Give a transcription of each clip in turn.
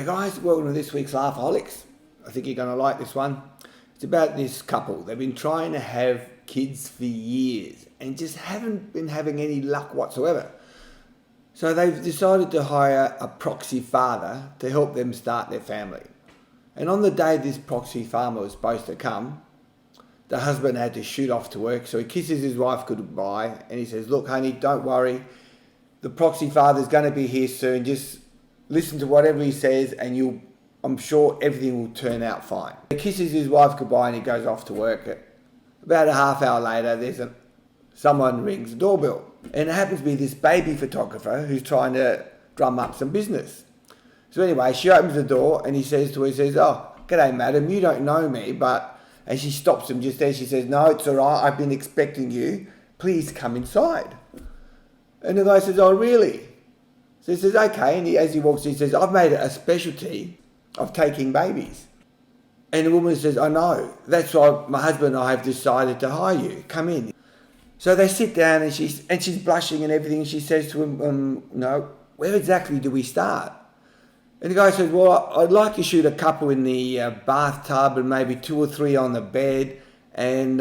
Hey guys, welcome to this week's Laughaholics. I think you're going to like this one. It's about this couple. They've been trying to have kids for years and just haven't been having any luck whatsoever. So they've decided to hire a proxy father to help them start their family. And on the day this proxy farmer was supposed to come, the husband had to shoot off to work, so he kisses his wife goodbye and he says, "Look, honey, don't worry. The proxy father's going to be here soon. Just listen to whatever he says and I'm sure everything will turn out fine." He kisses his wife goodbye and he goes off to work. About a half hour later, someone rings the doorbell. And it happens to be this baby photographer who's trying to drum up some business. So anyway, she opens the door and he says to her, "Oh, g'day madam, you don't know me, but..." And she stops him just there. She says, "No, it's all right. I've been expecting you. Please come inside." And the guy says, "Oh, really?" So he says, "Okay." And as he walks in, he says, "I've made it a specialty of taking babies." And the woman says, "I know. That's why my husband and I have decided to hire you. Come in." So they sit down and she's blushing and everything. She says to him, "No, where exactly do we start?" And the guy says, "Well, I'd like to shoot a couple in the bathtub and maybe 2 or 3 on the bed and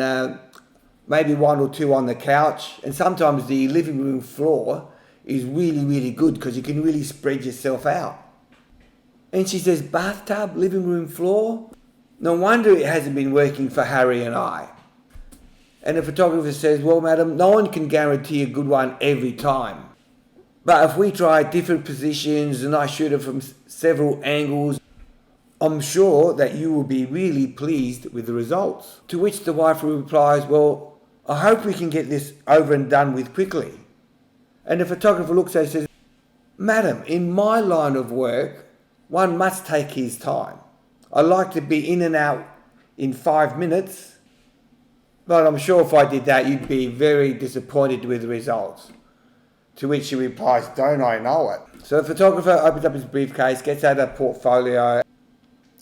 maybe 1 or 2 on the couch. And sometimes the living room floor is really, really good because you can really spread yourself out." And she says, "Bathtub, living room floor? No wonder it hasn't been working for Harry and I." And the photographer says, "Well, madam, no one can guarantee a good one every time. But if we try different positions and I shoot it from several angles, I'm sure that you will be really pleased with the results." To which the wife replies, "Well, I hope we can get this over and done with quickly." And the photographer looks at her and says, "Madam, in my line of work, one must take his time. I like to be in and out in 5 minutes, but I'm sure if I did that, you'd be very disappointed with the results." To which she replies, "Don't I know it?" So the photographer opens up his briefcase, gets out a portfolio,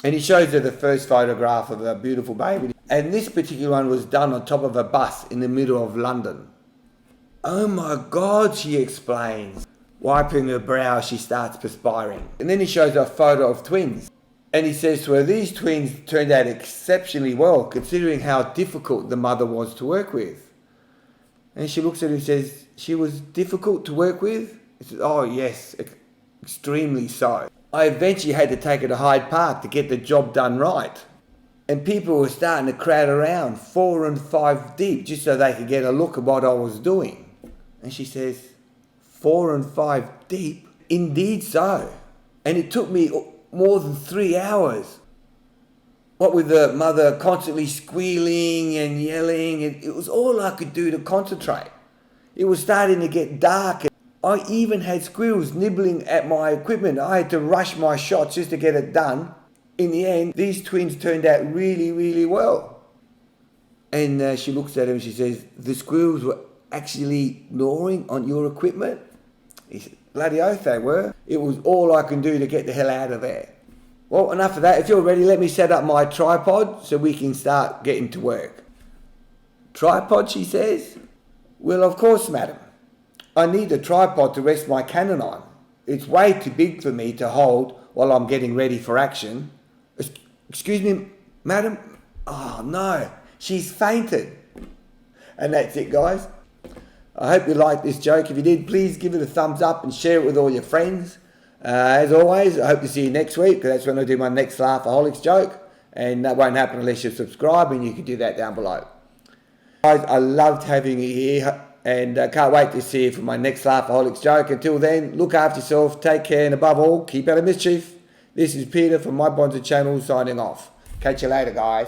and he shows her the first photograph of a beautiful baby. And this particular one was done on top of a bus in the middle of London. "Oh my God," she explains. Wiping her brow, she starts perspiring. And then he shows her a photo of twins. And he says to her, "These twins turned out exceptionally well, considering how difficult the mother was to work with." And she looks at him and says, "She was difficult to work with?" He says, "Oh yes, extremely so. I eventually had to take her to Hyde Park to get the job done right. And people were starting to crowd around 4 and 5 deep just so they could get a look at what I was doing." And she says, 4 and 5 deep? "Indeed so. And it took me more than 3 hours. What with the mother constantly squealing and yelling, it was all I could do to concentrate. It was starting to get dark. I even had squirrels nibbling at my equipment. I had to rush my shots just to get it done. In the end, these twins turned out really, really well." And she looks at him and she says, "The squirrels were actually gnawing on your equipment?" He said, "Bloody oath they were. It was all I can do to get the hell out of there." Well, enough of that. If you're ready, let me set up my tripod so we can start getting to work. "Tripod," she says. "Well, of course, madam. I need a tripod to rest my Canon on. It's way too big for me to hold while I'm getting ready for action." "Excuse me, madam?" "Oh, no, she's fainted." And that's it, guys. I hope you liked this joke. If you did, please give it a thumbs up and share it with all your friends. As always, I hope to see you next week, because that's when I do my next Laughaholics joke. And that won't happen unless you subscribe, and you can do that down below. Guys, I loved having you here, and can't wait to see you for my next Laughaholics joke. Until then, look after yourself, take care, and above all, keep out of mischief. This is Peter from My Bonza channel signing off. Catch you later, guys.